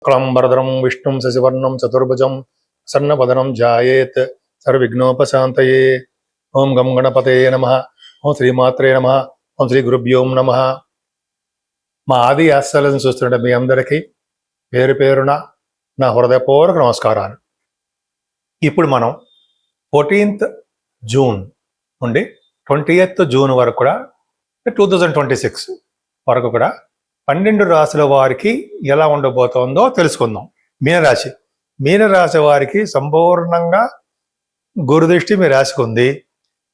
క్లంబరధరం విష్ణుం శశివర్ణం చతుర్భుజం సన్నవదనం ధ్యాయేత్ సర్వవిఘ్నోపశాంతయే. ఓం గం గణపతయే నమః. ఓం శ్రీమాత్రే నమః. ఓం శ్రీ గురుభ్యోం నమః. మా ఆది ఆశలను చూస్తుంటే మీ అందరికీ పేరు పేరున నా హృదయపూర్వక నమస్కారాలు. ఇప్పుడు మనం 14th జూన్ నుండి 20th జూన్ వరకు కూడా 2026 వరకు కూడా 12 రాశుల వారికి ఎలా ఉండబోతోందో తెలుసుకుందాం. మీనరాశి వారికి సంపూర్ణంగా గురుదృష్టి మీ రాశికి ఉంది.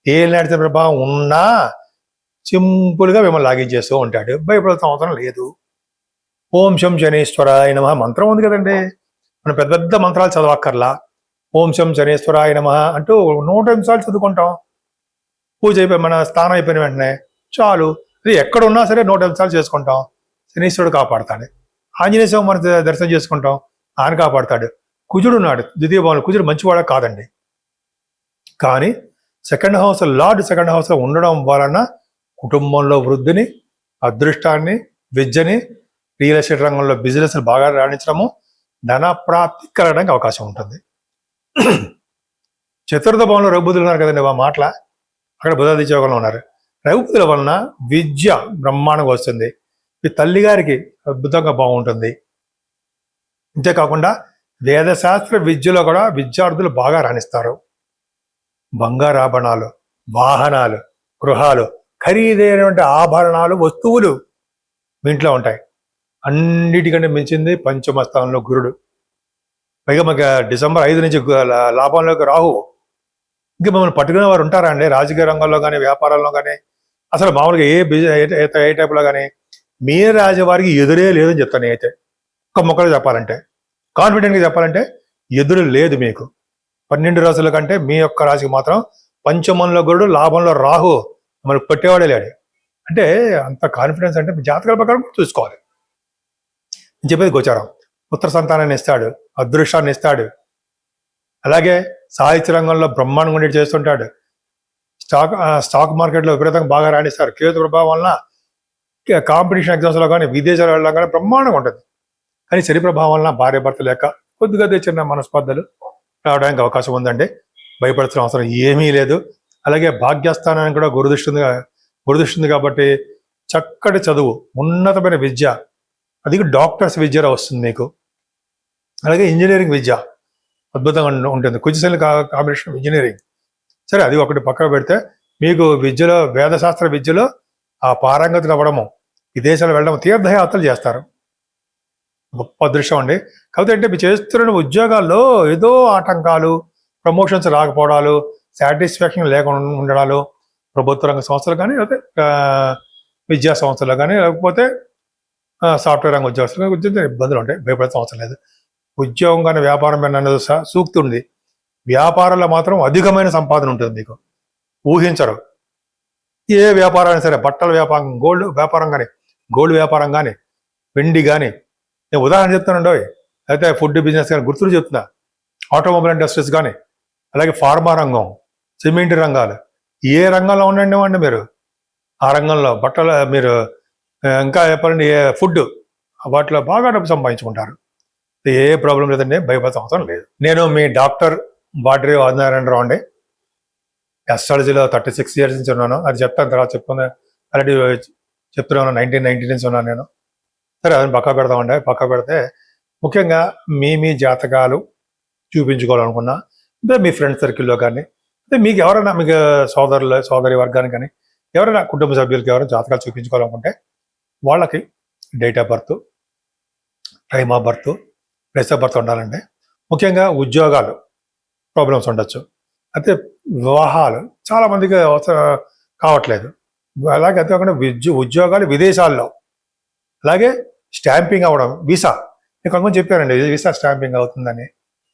ఏ లాంటి ప్రభావం ఉన్నా సింపుల్గా మిమ్మల్ని లాగించేస్తూ ఉంటాడు. భయపడాల్సిన అవసరం లేదు. ఓం శం శనీశ్వరాయ నమః మంత్రం ఉంది కదండి. మనం పెద్ద పెద్ద మంత్రాలు చదవక్కర్లా. ఓం శం శనీశ్వరాయ నమః అంటూ 100 నిమిషాలు చదువుకుంటాం. పూజ అయిపోయి మన స్నానం అయిపోయిన వెంటనే చాలు. ఇది ఎక్కడ ఉన్నా సరే 100 నిమిషాలు చేసుకుంటాం. శనీశ్వరుడు కాపాడుతాడు. ఆంజనేయ స్వామి మన దర్శనం చేసుకుంటాం, ఆయన కాపాడుతాడు. కుజుడు ఉన్నాడు ద్వితీయ భావంలో. కుజుడు మంచివాడ కాదండి, కానీ సెకండ్ హౌస్లో ఉండడం వలన కుటుంబంలో వృద్ధిని, అదృష్టాన్ని, విద్యని, రియల్ ఎస్టేట్ రంగంలో బిజినెస్ బాగా రాణించడము, ధన ప్రాప్తి కలగడానికి అవకాశం ఉంటుంది. చతుర్థ భావంలో రఘుబుధులు ఉన్నారు కదండి, ఆ మాటల అక్కడ బుధాదిత్య యోగంలో ఉన్నారు. రఘుబుధుల వలన విద్య బ్రహ్మాండంగా వస్తుంది. ఈ తల్లి గారికి అద్భుతంగా బాగుంటుంది. అంతేకాకుండా వేదశాస్త్ర విద్యలో కూడా విద్యార్థులు బాగా రాణిస్తారు. బంగారాభరణాలు, వాహనాలు, గృహాలు, ఖరీదైనటువంటి ఆభరణాలు, వస్తువులు మీ ఇంట్లో ఉంటాయి. అన్నిటికంటే మించింది పంచమ స్థానంలో గురుడు. పైగా మాకు డిసెంబర్ 5 నుంచి లాభంలోకి రాహు. ఇంకా మమ్మల్ని పట్టుకునే వారు ఉంటారా అండి? రాజకీయ రంగంలో కానీ, వ్యాపారాల్లో కానీ, అసలు మామూలుగా ఏ టైప్లో కానీ మీనరాశి వారికి ఎదురే లేదని చెప్తాను నేనైతే. ఒక్క మొక్కలు చెప్పాలంటే, కాన్ఫిడెంట్గా చెప్పాలంటే ఎదురు లేదు మీకు. 12 రాశుల కంటే మీ యొక్క రాశికి మాత్రం పంచమంలో గురుడు, లాభంలో రాహు మనకు పట్టేవాడే లేడు. అంటే అంత కాన్ఫిడెన్స్ అంటే మీ జాతకాల ప్రకారం చూసుకోవాలి. నేను చెప్పేది గోచారం. పుత్ర సంతానాన్ని ఇస్తాడు, అదృష్టాన్ని ఇస్తాడు. అలాగే సాహిత్య రంగంలో బ్రహ్మాండంగా ఉండేది చేస్తుంటాడు. స్టాక్ మార్కెట్లో విపరీతంగా బాగా రాణిస్తారు. కేతు ప్రభావం వలన కాంపిటీషన్ ఎగ్జామ్స్లో కానీ, విదేశాలు వెళ్ళడం కానీ బ్రహ్మాండంగా ఉంటుంది. కానీ శని ప్రభావం వలన భార్య భర్త లేక కొద్దిగా చిన్న మనస్పర్ధలు రావడానికి అవకాశం ఉందండి. భయపడాల్సిన అవసరం ఏమీ లేదు. అలాగే భాగ్యస్థానానికి కూడా గురుదృష్టి కాబట్టి చక్కటి చదువు, ఉన్నతమైన విద్య, అది డాక్టర్స్ విద్య వస్తుంది మీకు. అలాగే ఇంజనీరింగ్ విద్య అద్భుతంగా ఉంటుంది. కుజశని కాంబినేషన్ ఇంజనీరింగ్. సరే, అది ఒకటి పక్కన పెడితే మీకు విద్యలో, వేదశాస్త్ర విద్యలో ఆ పారంగతులు అవ్వడము, విదేశాలు వెళ్ళడం, తీర్థయాత్రలు చేస్తారు. గొప్ప అదృష్టం అండి. కాకపోతే అంటే మీరు చేస్తున్న ఉద్యోగాల్లో ఏదో ఆటంకాలు, ప్రమోషన్స్ రాకపోవడాలు, సాటిస్ఫాక్షన్ లేకుండా ఉండడాలు, ప్రభుత్వ రంగ సంస్థలు కానీ, లేకపోతే విద్యా సంస్థలు కానీ, లేకపోతే సాఫ్ట్వేర్ రంగ ఉద్యోగస్తులు ఉద్యోగం ఇబ్బందులు ఉంటాయి. భయపడాల్సిన అవసరం లేదు. ఉద్యోగం కానీ, వ్యాపారం కానీ అన్నది సూక్తి ఉంది. వ్యాపారంలో మాత్రం అధికమైన సంపాదన ఉంటుంది మీకు, ఊహించరు. ఏ వ్యాపారాన్ని సరే, బట్టల వ్యాపారం, గోల్డ్ వ్యాపారం కానీ, వెండి కానీ, నేను ఉదాహరణ చెప్తానండి. అయితే ఫుడ్ బిజినెస్ కానీ గుర్తులు చెప్తున్నా. ఆటోమొబైల్ ఇండస్ట్రీస్ కానీ, అలాగే ఫార్మా రంగం, సిమెంట్ రంగాలు, ఏ రంగంలో ఉండండి మీరు, ఆ రంగంలో బట్టల, మీరు ఇంకా చెప్పాలండి ఫుడ్, వాటిలో బాగా డబ్బు సంపాదించుకుంటారు. ఏ ప్రాబ్లం లేదండి, భయపడాల్సిన అవసరం లేదు. నేను మీ డాక్టర్ బాడ్రి ఆదినారాయణరావు అండి. అస్ట్రాలజీలో 36 years నుంచి ఉన్నాను. అది చెప్తాను, తర్వాత ఆల్రెడీ చెప్తున్నాను. 1990 నుంచి ఉన్నాను నేను. సరే, అదని పక్కా పెడతామండి. పక్కా పెడితే ముఖ్యంగా మీ జాతకాలు చూపించుకోవాలనుకున్నా, అంటే మీ ఫ్రెండ్ సర్కిల్లో కానీ, అంటే మీకు ఎవరైనా, మీకు సోదరి వర్గానికి కానీ, ఎవరైనా కుటుంబ సభ్యులకి ఎవరైనా జాతకాలు చూపించుకోవాలనుకుంటే వాళ్ళకి date of birth, time of birth, place of birth ఉండాలండి. ముఖ్యంగా ఉద్యోగాలు ప్రాబ్లమ్స్ ఉండొచ్చు. అయితే వివాహాలు చాలామందికి అవసరం కావట్లేదు. అలాగే అంతేకాకుండా ఉద్యోగాలు విదేశాల్లో, అలాగే స్టాంపింగ్ అవ్వడం, వీసా. నేను కొంతమంది చెప్పానండి వీసా స్టాంపింగ్ అవుతుందని,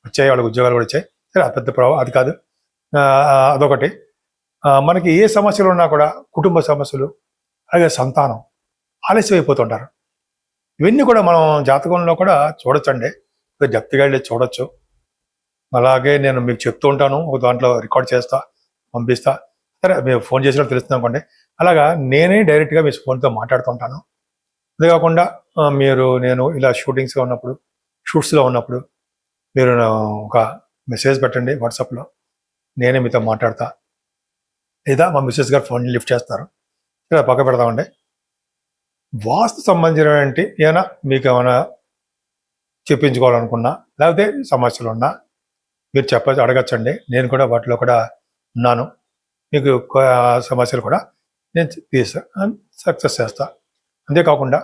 వచ్చాయి వాళ్ళకి ఉద్యోగాలు కూడా వచ్చాయి. సరే, అది పెద్ద ప్రభావం అది కాదు. అదొకటి. మనకి ఏ సమస్యలు ఉన్నా కూడా, కుటుంబ సమస్యలు, అలాగే సంతానం ఆలస్యం అయిపోతుంటారు. ఇవన్నీ కూడా మనం జాతకంలో కూడా చూడొచ్చండి. డెప్త్గా వెళ్ళి చూడొచ్చు. అలాగే నేను మీకు చెప్తూ ఉంటాను, ఒక దాంట్లో రికార్డ్ చేస్తా, పంపిస్తా. సరే, మీరు ఫోన్ చేసినట్టు తెలుస్తుంది అనుకోండి. అలాగా నేనే డైరెక్ట్గా మీ ఫోన్తో మాట్లాడుతుంటాను. అంతేకాకుండా నేను ఇలా షూటింగ్స్గా ఉన్నప్పుడు షూట్స్లో ఉన్నప్పుడు మీరు ఒక మెసేజ్ పెట్టండి వాట్సాప్లో, నేనే మీతో మాట్లాడతా, లేదా మా మిస్సెస్ గారు ఫోన్ లిఫ్ట్ చేస్తారు, ఇక్కడ పక్క పెడతామండి. వాస్తు సంబంధించినటువంటి ఏమైనా మీకు ఏమైనా చెప్పించుకోవాలనుకున్నా, లేకపోతే సమస్యలు ఉన్నా మీరు అడగచ్చండి. నేను కూడా వాటిలో కూడా ఉన్నాను. మీకు సమస్యలు కూడా నేను సక్సెస్ చేస్తా. అంతేకాకుండా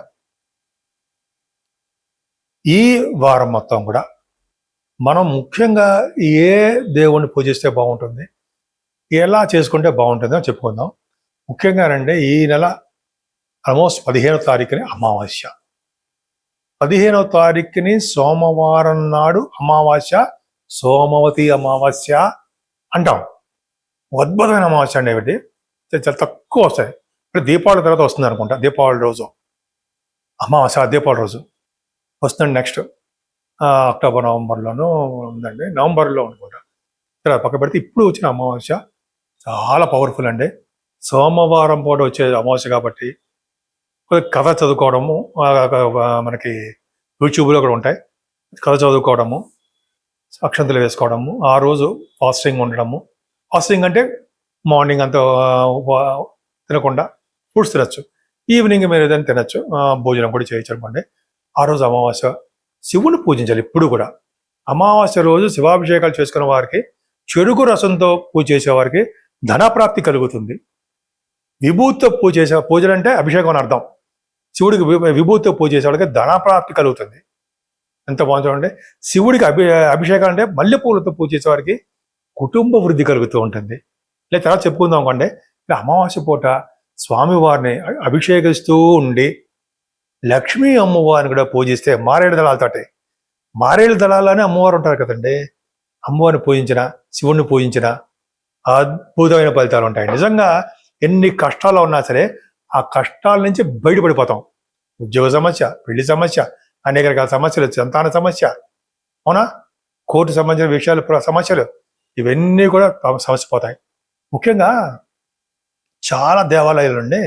ఈ వారం మొత్తం కూడా మనం ముఖ్యంగా ఏ దేవుణ్ణి పూజిస్తే బాగుంటుంది, ఎలా చేసుకుంటే బాగుంటుందో చెప్పుకుందాం. ముఖ్యంగానండి ఈ నెల ఆల్మోస్ట్ 15వ తారీఖుని అమావాస్య. 15వ తారీఖుని సోమవారం నాడు అమావాస్య, సోమవతి అమావాస్య అంటాం. అద్భుతమైన అమావాస్య అండి. ఏమిటి చాలా తక్కువ వస్తాయి. ఇప్పుడు దీపావళి తర్వాత వస్తుంది అనుకుంటా. దీపావళి రోజు అమావాస్య, దీపావళి రోజు వస్తుంది. నెక్స్ట్ అక్టోబర్ నవంబర్లోనూ ఉందండి, నవంబర్లో అనుకుంటా. ఇక్కడ పక్క పెడితే ఇప్పుడు వచ్చిన అమావాస్య చాలా పవర్ఫుల్ అండి. సోమవారం పూట వచ్చే అమావాస్య కాబట్టి కథ చదువుకోవడము, మనకి యూట్యూబ్లో కూడా ఉంటాయి, కథ చదువుకోవడము, అక్షంతలు వేసుకోవడము, ఆ రోజు ఫాస్టింగ్ ఉండడము. ఫాస్టింగ్ అంటే మార్నింగ్ అంతా తినకుండా ఫ్రూట్స్ తినచ్చు, ఈవినింగ్ మీరు ఏదైనా తినచ్చు, భోజనం కూడా చేయొచ్చు అనుకోండి. ఆ రోజు అమావాస్య శివుని పూజించాలి. ఇప్పుడు కూడా అమావాస్య రోజు శివాభిషేకాలు చేసుకున్న వారికి, చెరుకు రసంతో పూజ చేసేవారికి ధనప్రాప్తి కలుగుతుంది. విభూతితో పూజలు అంటే అభిషేకం అని అర్థం. శివుడికి విభూతితో పూజ చేసే వాళ్ళకి ధనప్రాప్తి కలుగుతుంది. ఎంత బాగుంటుందంటే, శివుడికి అభిషేకం అంటే మల్లెపూలతో పూజ చేసేవారికి కుటుంబ వృద్ధి కలుగుతూ ఉంటుంది. లేదా తర్వాత చెప్పుకుందాం అనుకోండి, అమావాస్య పూట స్వామివారిని అభిషేకిస్తూ ఉండి లక్ష్మీ అమ్మవారిని కూడా పూజిస్తే, మారేడు దళాలతోటి, మారేడు దళాలని అమ్మవారు ఉంటారు కదండి, అమ్మవారిని పూజించిన, శివుణ్ణి పూజించిన అద్భుతమైన ఫలితాలు ఉంటాయి. నిజంగా ఎన్ని కష్టాలు ఉన్నా సరే ఆ కష్టాల నుంచి బయటపడిపోతాం. ఉద్యోగ సమస్య, పెళ్లి సమస్య, అనేక రకాల సమస్యలు, సంతాన సమస్య, అవునా, కోర్టు సంబంధించిన విషయాలు, సమస్యలు, ఇవన్నీ కూడా సమస్య పోతాయి. ముఖ్యంగా చాలా దేవాలయాలు ఉండి,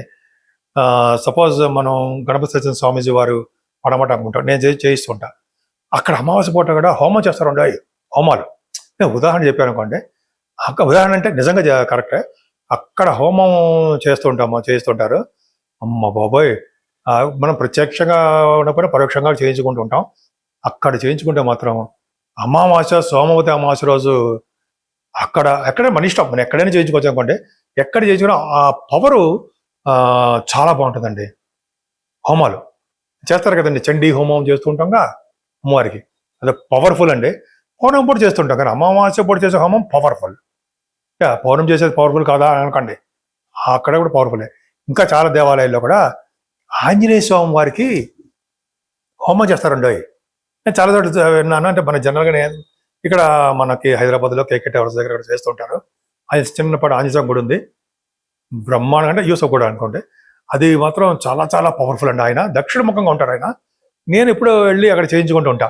సపోజ్ మనం గణపతి సత్యనారాయణ స్వామీజీ వారు పడమట అనుకుంటాం, నేను చేయిస్తుంటా. అక్కడ అమావాస్య పూట కూడా హోమం చేస్తారండి, హోమాలు. నేను ఉదాహరణ చెప్పాను అనుకోండి, ఉదాహరణ అంటే నిజంగా కరెక్టే. అక్కడ హోమం చేస్తుంటారు. అమ్మ బాబోయ్, మనం ప్రత్యక్షంగా ఉన్నప్పుడు పరోక్షంగా చేయించుకుంటూ ఉంటాం. అక్కడ చేయించుకుంటే మాత్రం అమావాస్య, సోమవతి అమావాస్య రోజు ఎక్కడ మన ఇష్టం, మనం ఎక్కడైనా చేయించుకోవచ్చు అనుకోండి. ఎక్కడ చేయించుకున్నా ఆ పవరు చాలా బాగుంటుందండి. హోమాలు చేస్తారు కదండి, చండీ హోమం చేస్తుంటాంగా అమ్మవారికి, అది పవర్ఫుల్ అండి. పౌర్ణమి పూట చేస్తుంటాం కానీ అమావాస్య పూట చేసే హోమం పవర్ఫుల్. పౌర్ణమి చేసేది పవర్ఫుల్ కాదా అనకండి, అక్కడ కూడా పవర్ఫుల్. ఇంకా చాలా దేవాలయాల్లో కూడా ఆంజనేయ స్వామి వారికి హోమం చేస్తారండి. నేను చాలా చోట్ల విన్నాను. అంటే మన జనరల్గా ఇక్కడ మనకి హైదరాబాద్లో కేకే టవర్స్ దగ్గర చేస్తుంటారు. అది చిన్నపాటి ఆంజనేయ స్వామి గుడి ఉంది, బ్రహ్మాండంగా, అంటే యూసఫ్ కూడా అనుకోండి. అది మాత్రం చాలా చాలా పవర్ఫుల్ అండి. ఆయన దక్షిణముఖంగా ఉంటారు ఆయన. నేను ఎప్పుడూ వెళ్ళి అక్కడ చేయించుకుంటూ ఉంటా.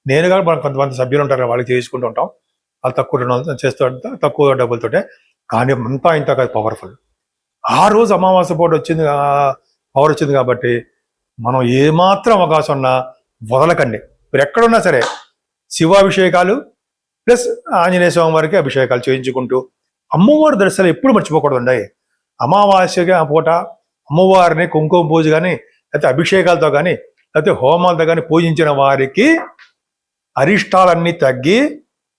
నేను కానీ మన కొంతమంది సభ్యులు ఉంటారు, వాళ్ళకి చేయించుకుంటూ ఉంటాం. వాళ్ళు తక్కువ డబ్బులతోటే, కానీ అంతా ఇంత పవర్ఫుల్. ఆ రోజు అమావాస్య పూట పవర్ వచ్చింది కాబట్టి మనం ఏమాత్రం అవకాశం ఉన్నా వదలకండి. మీరు ఎక్కడున్నా సరే శివాభిషేకాలు ప్లస్ ఆంజనేయ స్వామి వారికి అభిషేకాలు చేయించుకుంటూ అమ్మవారి దర్శనం ఎప్పుడు మర్చిపోకూడదండి. అమావాస్యగా పూట అమ్మవారిని కుంకుమ పూజ కానీ, లేకపోతే అభిషేకాలతో కానీ, లేకపోతే హోమాలతో కానీ పూజించిన వారికి అరిష్టాలన్నీ తగ్గి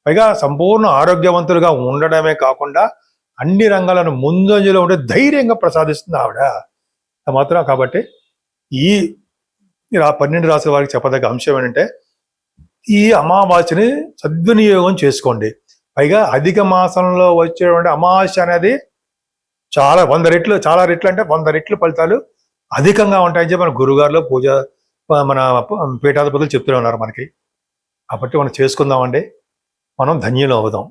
పైగా సంపూర్ణ ఆరోగ్యవంతులుగా ఉండడమే కాకుండా అన్ని రంగాలను ముందంజలో ఉండే ధైర్యంగా ప్రసాదిస్తుంది ఆవిడ మాత్రం. కాబట్టి ఈ 12 రాసుల వారికి చెప్పదగ్గ అంశం ఏంటంటే, ఈ అమావాస్యని సద్వినియోగం చేసుకోండి. పైగా అధిక మాసంలో వచ్చేటువంటి అమావాస్య అనేది చాలా 100 రెట్లు, చాలా రెట్లు అంటే 100 రెట్లు ఫలితాలు అధికంగా ఉంటాయని చెప్పి మన గురుగారులో మన పీఠాధిపతులు చెప్తూనే ఉన్నారు మనకి. కాబట్టి మనం చేసుకుందామండి, మనం ధన్యులు అవుదాం.